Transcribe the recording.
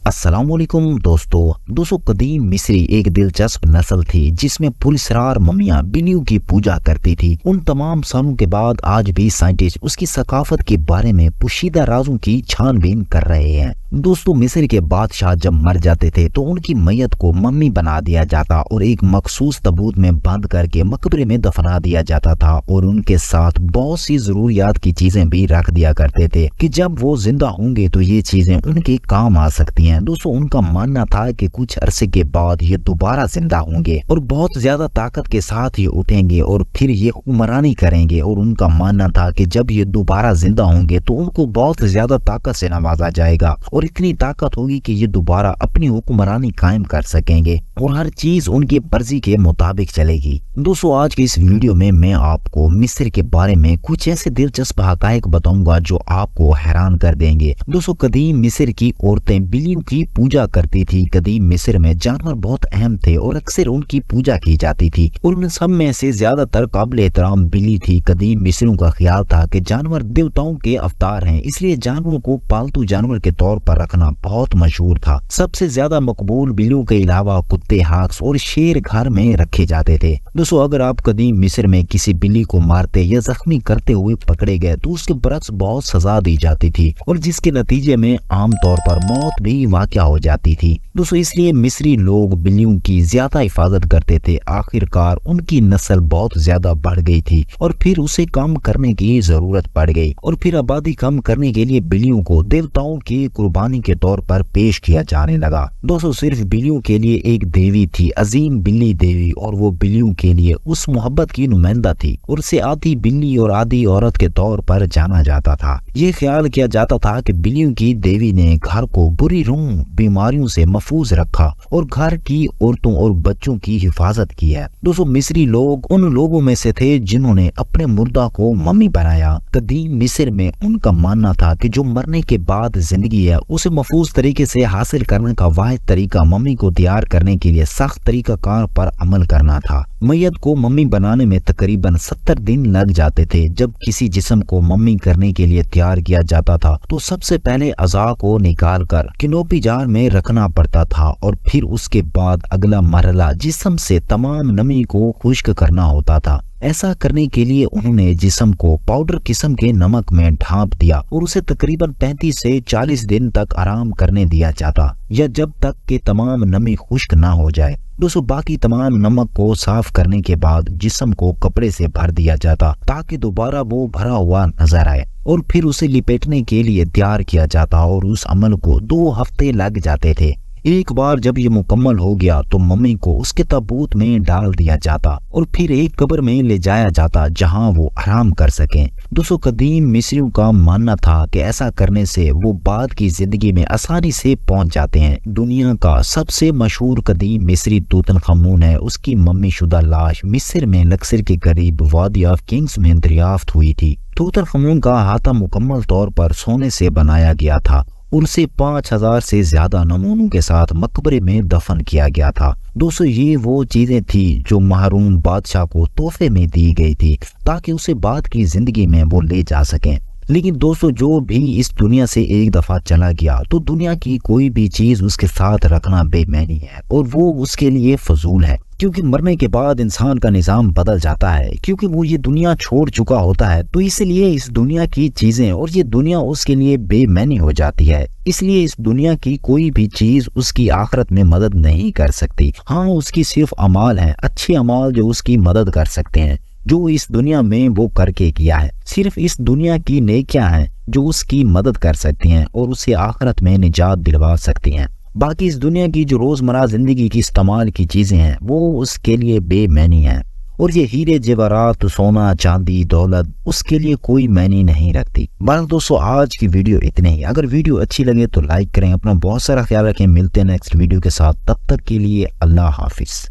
السلام علیکم دوستو قدیم مصری ایک دلچسپ نسل تھی جس میں پراسرار ممیاں بلیوں کی پوجا کرتی تھی۔ ان تمام سالوں کے بعد آج بھی سائنٹسٹ اس کی ثقافت کے بارے میں پوشیدہ رازوں کی چھان بین کر رہے ہیں۔ دوستو مصر کے بادشاہ جب مر جاتے تھے تو ان کی میت کو ممی بنا دیا جاتا اور ایک مخصوص تابوت میں بند کر کے مقبرے میں دفنا دیا جاتا تھا، اور ان کے ساتھ بہت سی ضروریات کی چیزیں بھی رکھ دیا کرتے تھے کہ جب وہ زندہ ہوں گے تو یہ چیزیں ان کے کام آ سکتی ہیں۔ دوستو ان کا ماننا تھا کہ کچھ عرصے کے بعد یہ دوبارہ زندہ ہوں گے اور بہت زیادہ طاقت کے ساتھ یہ اٹھیں گے اور پھر یہ حکمرانی کریں گے، اور ان کا ماننا تھا کہ جب یہ دوبارہ زندہ ہوں گے تو ان کو بہت زیادہ طاقت سے نوازا جائے گا اور اتنی طاقت ہوگی کہ یہ دوبارہ اپنی حکمرانی قائم کر سکیں گے اور ہر چیز ان کی مرضی کے مطابق چلے گی۔ دوستو آج کے اس ویڈیو میں آپ کو مصر کے بارے میں کچھ ایسے دلچسپ حقائق بتاؤں گا جو آپ کو حیران کر دیں گے۔ دوستو قدیم مصر کی عورتیں بلیوں کی پوجا کرتی تھی۔ قدیم مصر میں جانور بہت اہم تھے اور اکثر ان کی پوجا کی جاتی تھی، اور ان سب میں سے زیادہ تر قابل احترام بلی تھی۔ قدیم مصریوں کا خیال تھا کہ جانور دیوتاؤں کے اوتار ہیں، اس لیے جانوروں کو پالتو جانور کے طور پر رکھنا بہت مشہور تھا۔ سب سے زیادہ مقبول بلیوں کے علاوہ کتے، ہاکس اور شیر گھر میں رکھے جاتے تھے۔ دوستو اگر آپ قدیم مصر میں کسی بلی کو مارتے یا زخمی کرتے ہوئے پکڑے گئے تو اس کے برعکس بہت سزا دی جاتی تھی، اور جس کے نتیجے میں عام طور پر موت بھی واقع ہو جاتی تھی۔ دوستو اس لیے مصری لوگ بلیوں کی زیادہ حفاظت کرتے تھے۔ آخر کار ان کی نسل بہت زیادہ بڑھ گئی تھی اور پھر اسے کم کرنے کی ضرورت پڑ گئی، اور پھر آبادی کم کرنے کے لیے بلیوں کو دیوتاؤں کی قربانی کے طور پر پیش کیا جانے لگا۔ دوستو صرف بلیوں کے لیے ایک دیوی تھی، عظیم بلی دیوی، اور وہ بلیوں کے لیے اس محبت کی نمائندہ تھی، اور اسے آدھی بلی اور آدھی عورت کے طور پر جانا جاتا تھا۔ یہ خیال کیا جاتا تھا کہ بلیوں کی دیوی نے گھر کو بری روح، بیماریوں سے محفوظ رکھا اور گھر کی عورتوں اور بچوں کی حفاظت کی ہے۔ دوستو مصری لوگ ان لوگوں میں سے تھے جنہوں نے اپنے مردہ کو ممی بنایا۔ قدیم مصر میں ان کا ماننا تھا کہ جو مرنے کے بعد زندگی ہے اسے محفوظ طریقے سے حاصل کرنے کا واحد طریقہ ممی کو تیار کرنے کے لیے سخت طریقہ کار پر عمل کرنا تھا۔ میت کو ممی بنانے میں تقریباً 70 دن لگ جاتے تھے۔ جب کسی جسم کو ممی کرنے کے لیے تیار کیا جاتا تھا تو سب سے پہلے اعضاء کو نکال کر کنوپی جار میں رکھنا پڑتا تھا، اور پھر اس کے بعد اگلا مرحلہ جسم سے تمام نمی کو خشک کرنا ہوتا تھا۔ ایسا کرنے کے لیے انہوں نے جسم کو پاؤڈر قسم کے نمک میں ڈھانپ دیا اور اسے تقریباً 35 سے 40 دن تک آرام کرنے دیا جاتا، یا جب تک کہ تمام نمی خشک نہ ہو جائے۔ دوستو باقی تمام نمک کو صاف کرنے کے بعد جسم کو کپڑے سے بھر دیا جاتا تاکہ دوبارہ وہ بھرا ہوا نظر آئے، اور پھر اسے لپیٹنے کے لیے تیار کیا جاتا، اور اس عمل کو 2 ہفتے لگ جاتے تھے۔ ایک بار جب یہ مکمل ہو گیا تو ممی کو اس کے تابوت میں ڈال دیا جاتا اور پھر ایک قبر میں لے جایا جاتا جہاں وہ آرام کر سکیں۔ دوستو قدیم مصریوں کا ماننا تھا کہ ایسا کرنے سے وہ بعد کی زندگی میں آسانی سے پہنچ جاتے ہیں۔ دنیا کا سب سے مشہور قدیم مصری توت عنخ آمون ہے۔ اس کی ممی شدہ لاش مصر میں لکسر کے قریب وادی آف کنگز میں دریافت ہوئی تھی۔ توت عنخ آمون کا احاطہ مکمل طور پر سونے سے بنایا گیا تھا اور اسے 5000 سے زیادہ نمونوں کے ساتھ مقبرے میں دفن کیا گیا تھا۔ دوستو یہ وہ چیزیں تھیں جو محروم بادشاہ کو تحفے میں دی گئی تھی تاکہ اسے بعد کی زندگی میں وہ لے جا سکیں۔ لیکن دوستو جو بھی اس دنیا سے ایک دفعہ چلا گیا تو دنیا کی کوئی بھی چیز اس کے ساتھ رکھنا بے معنی ہے، اور وہ اس کے لیے فضول ہے، کیونکہ مرنے کے بعد انسان کا نظام بدل جاتا ہے، کیونکہ وہ یہ دنیا چھوڑ چکا ہوتا ہے، تو اس لیے اس دنیا کی چیزیں اور یہ دنیا اس کے لیے بے معنی ہو جاتی ہے۔ اس لیے اس دنیا کی کوئی بھی چیز اس کی آخرت میں مدد نہیں کر سکتی۔ ہاں اس کی صرف اعمال ہیں، اچھے اعمال جو اس کی مدد کر سکتے ہیں، جو اس دنیا میں وہ کر کے کیا ہے۔ صرف اس دنیا کی نیکیاں ہیں جو اس کی مدد کر سکتی ہیں اور اسے آخرت میں نجات دلوا سکتی ہیں۔ باقی اس دنیا کی جو روزمرہ زندگی کی استعمال کی چیزیں ہیں وہ اس کے لیے بے معنی ہیں، اور یہ ہیرے جواہرات، سونا، چاندی، دولت اس کے لیے کوئی معنی نہیں رکھتی۔ بس دوستو آج کی ویڈیو اتنے ہی۔ اگر ویڈیو اچھی لگے تو لائک کریں، اپنا بہت سارا خیال رکھیں۔ ملتے ہیں نیکسٹ ویڈیو کے ساتھ، تب تک کے لیے اللہ حافظ۔